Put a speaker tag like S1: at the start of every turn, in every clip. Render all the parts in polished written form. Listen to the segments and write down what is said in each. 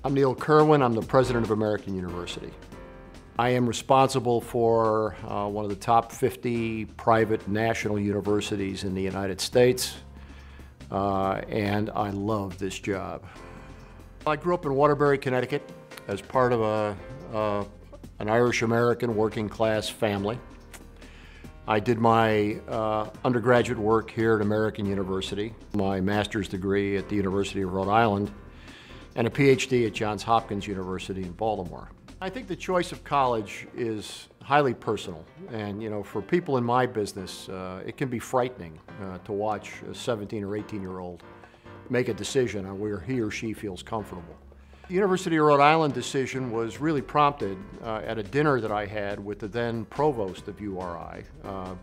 S1: I'm Neil Kerwin. I'm the president of American University. I am responsible for one of the top 50 private national universities in the United States, and I love this job. I grew up in Waterbury, Connecticut as part of an Irish-American working-class family. I did my undergraduate work here at American University, my master's degree at the University of Rhode Island, and a Ph.D. at Johns Hopkins University in Baltimore. I think the choice of college is highly personal, and for people in my business, it can be frightening to watch a 17 or 18-year-old make a decision on where he or she feels comfortable. The University of Rhode Island decision was really prompted at a dinner that I had with the then provost of URI,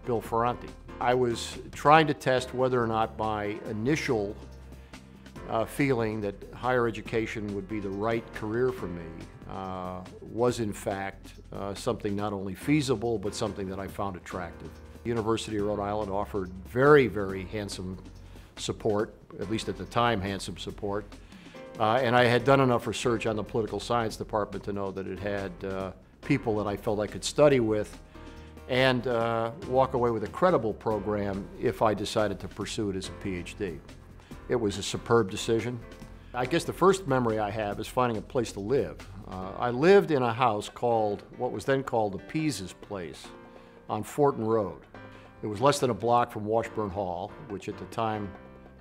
S1: Bill Ferranti. I was trying to test whether or not my initial feeling that higher education would be the right career for me was in fact something not only feasible, but something that I found attractive. The University of Rhode Island offered very, very handsome support, at least at the time handsome support, and I had done enough research on the political science department to know that it had people that I felt I could study with and walk away with a credible program if I decided to pursue it as a Ph.D. It was a superb decision. I guess the first memory I have is finding a place to live. I lived in a house called, what was then called the Pease's Place on Fortin Road. It was less than a block from Washburn Hall, which at the time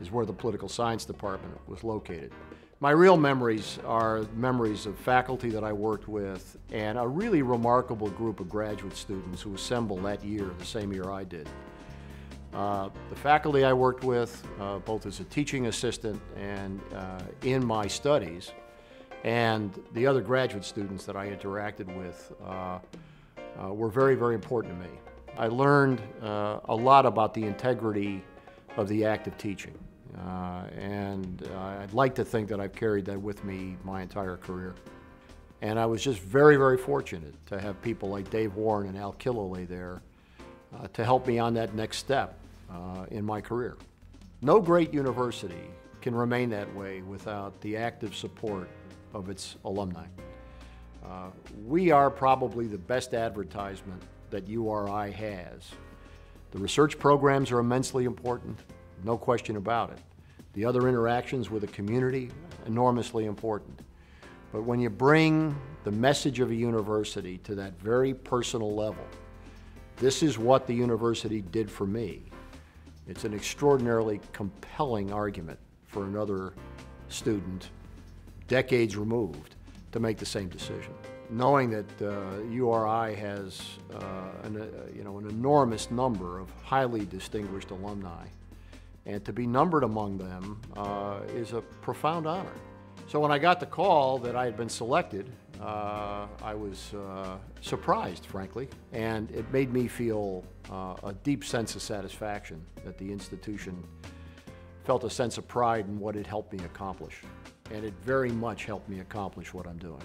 S1: is where the political science department was located. My real memories are memories of faculty that I worked with and a really remarkable group of graduate students who assembled that year, the same year I did. The faculty I worked with, both as a teaching assistant and in my studies, and the other graduate students that I interacted with were very, very important to me. I learned a lot about the integrity of the act of teaching, and I'd like to think that I've carried that with me my entire career. And I was just very, very fortunate to have people like Dave Warren and Al Killalay there to help me on that next step in my career. No great university can remain that way without the active support of its alumni. We are probably the best advertisement that URI has. The research programs are immensely important, no question about it. The other interactions with the community, enormously important. But when you bring the message of a university to that very personal level, this is what the university did for me. It's an extraordinarily compelling argument for another student, decades removed, to make the same decision. Knowing that URI has an enormous number of highly distinguished alumni, and to be numbered among them is a profound honor. So when I got the call that I had been selected, I was surprised, frankly, and it made me feel a deep sense of satisfaction that the institution felt a sense of pride in what it helped me accomplish. And it very much helped me accomplish what I'm doing.